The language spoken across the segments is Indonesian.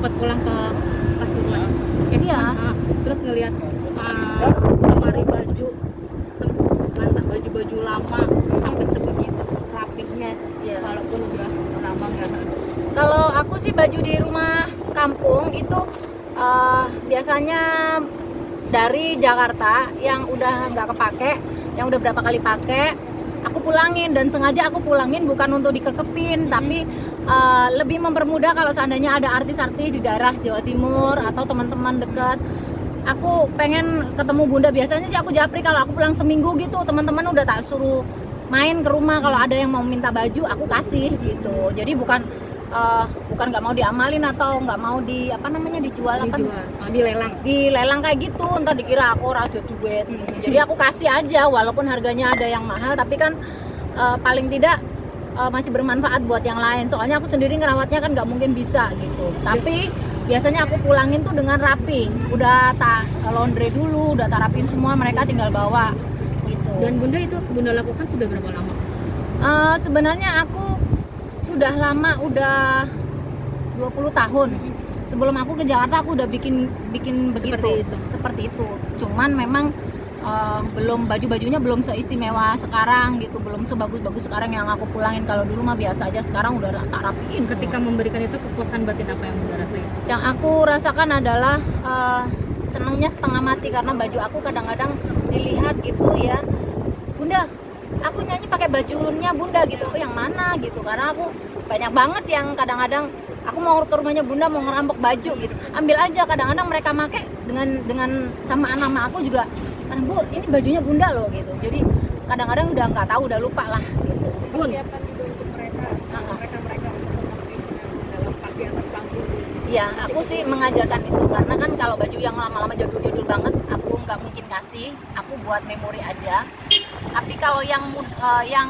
sempat pulang ke Pasuruan. Iya. Terus ngelihat lemari baju, baju-baju lama sampai sebegitu rapihnya, Iya. walaupun udah lama nggak. Kalau aku sih baju di rumah kampung itu biasanya dari Jakarta yang udah nggak kepake, yang udah berapa kali pakai, aku pulangin. Dan sengaja aku pulangin bukan untuk dikekepin, tapi lebih mempermudah kalau seandainya ada artis-artis di daerah Jawa Timur atau teman-teman dekat. Aku pengen ketemu Bunda, biasanya sih aku japri kalau aku pulang seminggu gitu, teman-teman udah tak suruh main ke rumah, kalau ada yang mau minta baju aku kasih gitu. Jadi bukan nggak mau diamalin atau nggak mau dijual dilelang kayak gitu, entah dikira aku raja duit gitu. Jadi aku kasih aja walaupun harganya ada yang mahal, tapi kan paling tidak masih bermanfaat buat yang lain. Soalnya aku sendiri ngerawatnya kan nggak mungkin bisa gitu. Tapi biasanya aku pulangin tuh dengan rapi, udah tak laundry dulu, udah tak rapiin semua, mereka tinggal bawa gitu. Dan Bunda lakukan sudah berapa lama? Sebenarnya aku sudah lama, udah 20 tahun. Sebelum aku ke Jakarta aku udah bikin begitu. Seperti itu. Cuman memang belum, baju-bajunya belum seistimewa sekarang gitu, belum sebagus-bagus sekarang yang aku pulangin. Kalau dulu mah biasa aja, sekarang udah tak rapiin. Ketika memberikan itu, kepuasan batin apa yang Bunda rasain? Yang aku rasakan adalah senangnya setengah mati, karena baju aku kadang-kadang dilihat gitu ya, Bunda, aku nyanyi pakai bajunya Bunda gitu. Oh, yang mana gitu, karena aku banyak banget yang kadang-kadang aku mau ke rumahnya Bunda, mau ngerampok baju gitu, ambil aja. Kadang-kadang mereka make dengan samaan nama aku juga, kan Bu, ini bajunya Bunda loh gitu. Jadi kadang-kadang udah nggak tahu, udah lupa lah gitu. Bun, Persiapan juga untuk mereka untuk memenuhi dalam di atas panggung. Iya, aku sih mengajarkan itu, karena kan kalau baju yang lama-lama jadul-jadul banget aku nggak mungkin kasih, aku buat memori aja. Tapi kalau yang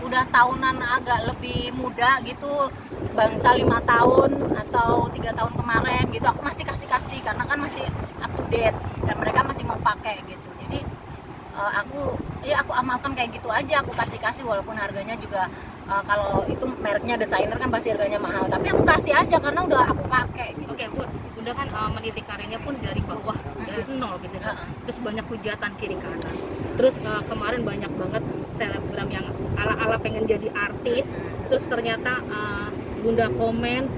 udah tahunan, agak lebih muda gitu, bangsa 5 tahun atau 3 tahun kemarin gitu, aku masih kasih karena kan masih up to date dan mereka masih mau pakai gitu. Jadi aku amalkan kayak gitu aja, aku kasih walaupun harganya juga kalau itu mereknya desainer kan pasti harganya mahal, tapi aku kasih aja karena udah aku pakai gitu. Oke, Bunda kan meniti karirnya pun dari bawah, dari nol biasanya. Terus banyak hujatan kiri kanan. Terus kemarin banyak banget selebgram yang ala-ala pengen jadi artis. Terus ternyata Bunda komen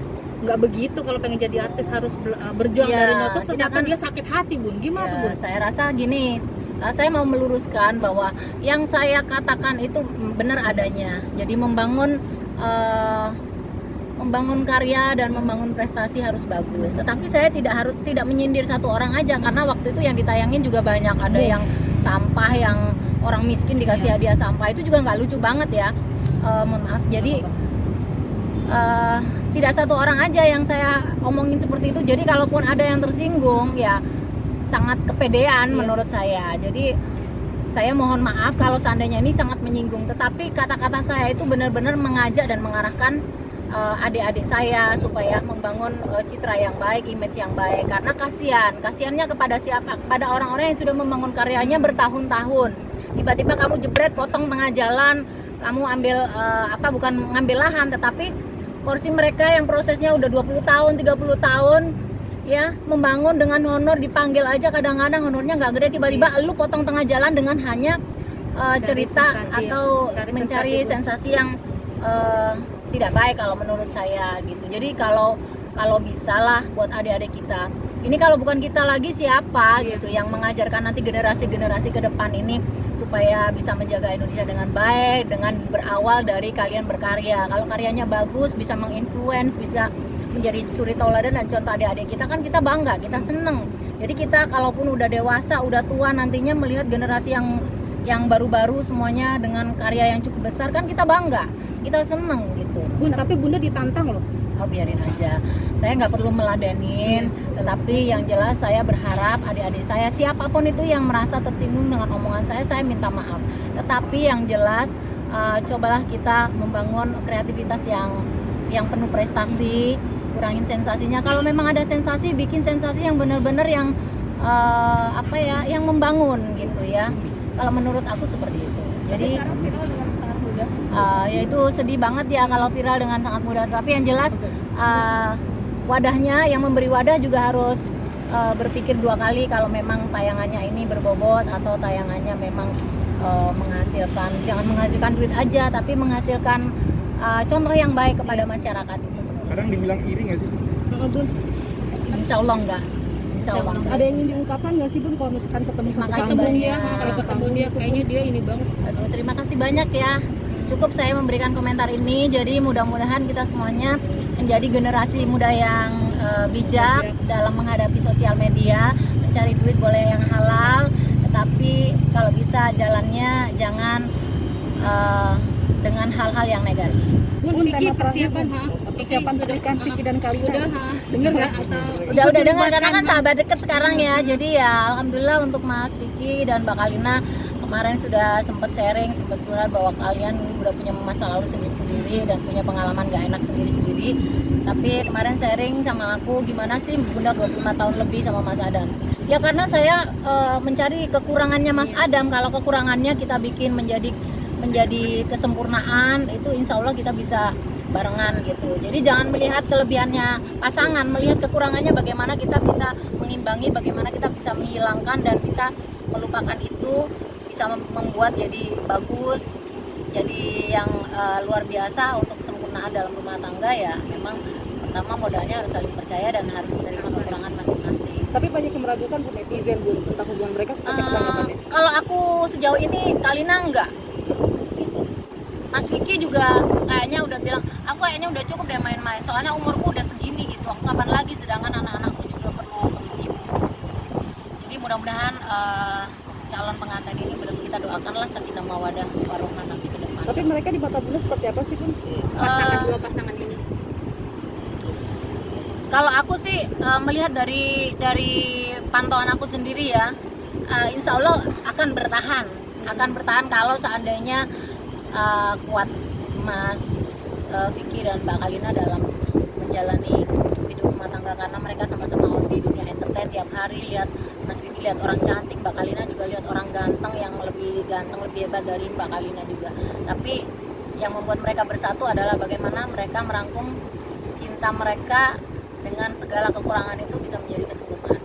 nggak begitu, kalau pengen jadi artis harus berjuang Ya, dari nol. Terus ternyata kan, dia sakit hati, Bun. Gimana tuh, Bun? Saya rasa gini, saya mau meluruskan bahwa yang saya katakan itu benar adanya. Jadi membangun karya dan membangun prestasi harus bagus. Tetapi saya tidak menyindir satu orang aja, karena waktu itu yang ditayangin juga banyak. Ada yang sampah, yang orang miskin dikasih hadiah sampah, itu juga nggak lucu banget ya. Mohon maaf. Jadi tidak satu orang aja yang saya omongin seperti itu. Jadi kalaupun ada yang tersinggung, ya sangat kepedean menurut saya. Jadi saya mohon maaf kalau seandainya ini sangat menyinggung. Tetapi kata-kata saya itu benar-benar mengajak dan mengarahkan adik-adik saya supaya membangun citra yang baik, image yang baik. Karena kasihannya kepada siapa? Kepada orang-orang yang sudah membangun karyanya bertahun-tahun. Tiba-tiba kamu jebret, potong tengah jalan, kamu ambil bukan ngambil lahan, tetapi porsi mereka yang prosesnya udah 20 tahun, 30 tahun ya, membangun dengan honor, dipanggil aja kadang-kadang honornya nggak gede, tiba-tiba lu potong tengah jalan dengan hanya cerita sensasi, atau mencari sensasi yang tidak baik kalau menurut saya gitu. Jadi kalau bisa lah buat adik-adik kita, ini kalau bukan kita lagi siapa gitu yang mengajarkan nanti generasi-generasi ke depan ini supaya bisa menjaga Indonesia dengan baik, dengan berawal dari kalian berkarya. Kalau karyanya bagus, bisa menginfluence, bisa menjadi suri tauladan dan contoh adik-adik kita, kan kita bangga, kita seneng. Jadi kita kalaupun udah dewasa, udah tua, nantinya melihat generasi yang baru-baru semuanya dengan karya yang cukup besar, kan kita bangga, kita seneng gitu. Bun, tapi Bunda ditantang loh. Oh, biarin aja, saya nggak perlu meladenin. Tetapi yang jelas saya berharap adik-adik saya, siapapun itu yang merasa tersinggung dengan omongan saya minta maaf. Tetapi yang jelas cobalah kita membangun kreativitas yang penuh prestasi, kurangin sensasinya. Kalau memang ada sensasi, bikin sensasi yang benar-benar yang yang membangun gitu ya. Kalau menurut aku seperti itu. Jadi sekarang viral dengan sangat mudah. Ya itu sedih banget ya kalau viral dengan sangat mudah. Tapi yang jelas wadahnya, yang memberi wadah juga harus berpikir dua kali kalau memang tayangannya ini berbobot atau tayangannya memang menghasilkan, jangan menghasilkan duit aja tapi menghasilkan contoh yang baik kepada masyarakat itu. Kadang dibilang iri nggak sih? Bun. Insya Allah enggak. Insya Allah enggak. Ada yang ingin diungkapkan nggak sih Bun kalau misalkan ketemu Terima sama kasih Ketemu banyak. dia, kalau ketemu dia kayaknya dia ini banget. Aduh, terima kasih banyak ya. Cukup saya memberikan komentar ini. Jadi mudah-mudahan kita semuanya menjadi generasi muda yang bijak dalam menghadapi sosial media, mencari duit boleh yang halal, tetapi kalau bisa jalannya jangan dengan hal-hal yang negatif. Bun, Vicky tema terakhir, persiapan, Bun. ha? Persiapan Vicky pernikahan sudah, Vicky dan Kalina. udah, ha? Dengar nggak? Atau Udah ikut dengar karena kan dilibatkan, sahabat deket sekarang ya. Jadi ya alhamdulillah untuk Mas Vicky dan Mbak Kalina kemarin sudah sempat sharing, sempat curhat bahwa kalian udah punya masa lalu sendiri-sendiri dan punya pengalaman gak enak sendiri-sendiri. Tapi kemarin sharing sama aku gimana sih Bunda 25 tahun lebih sama Mas Adam. Ya karena saya mencari kekurangannya Mas Adam. Kalau kekurangannya kita bikin menjadi kesempurnaan, itu insya Allah kita bisa barengan gitu. Jadi jangan melihat kelebihannya pasangan, melihat kekurangannya bagaimana kita bisa mengimbangi, bagaimana kita bisa menghilangkan dan bisa melupakan itu, bisa membuat jadi bagus, jadi yang luar biasa. Untuk kesempurnaan dalam rumah tangga ya memang pertama modalnya harus saling percaya dan harus menerima kekurangan masing-masing. Tapi banyak yang meragukan Bun, netizen Bun, tentang hubungan mereka seperti tanggapannya. Kalau aku sejauh ini Kalina enggak gitu. Mas Vicky juga kayaknya udah bilang, aku kayaknya udah cukup deh main-main, soalnya umurku udah segini gitu, aku kapan lagi, sedangkan anak-anakku juga perlu ibu. Jadi mudah-mudahan calon pengantin ini benar-benar kita doakanlah sakinah mawadah warohmah nanti ke depan. Tapi mereka di mata Bunda seperti apa sih Bun? pasangan dua pasangan ini. Kalau aku sih melihat dari pantauan aku sendiri ya, insya Allah akan bertahan kalau seandainya kuat Mas Vicky dan Mbak Kalina dalam menjalani hidup rumah tangga, karena mereka sama-sama out di dunia entertain tiap hari. Lihat Mas Vicky lihat orang cantik, Mbak Kalina juga lihat orang ganteng yang lebih ganteng, lebih hebat dari Mbak Kalina juga. Tapi yang membuat mereka bersatu adalah bagaimana mereka merangkum cinta mereka dengan segala kekurangan itu bisa menjadi kesempurnaan.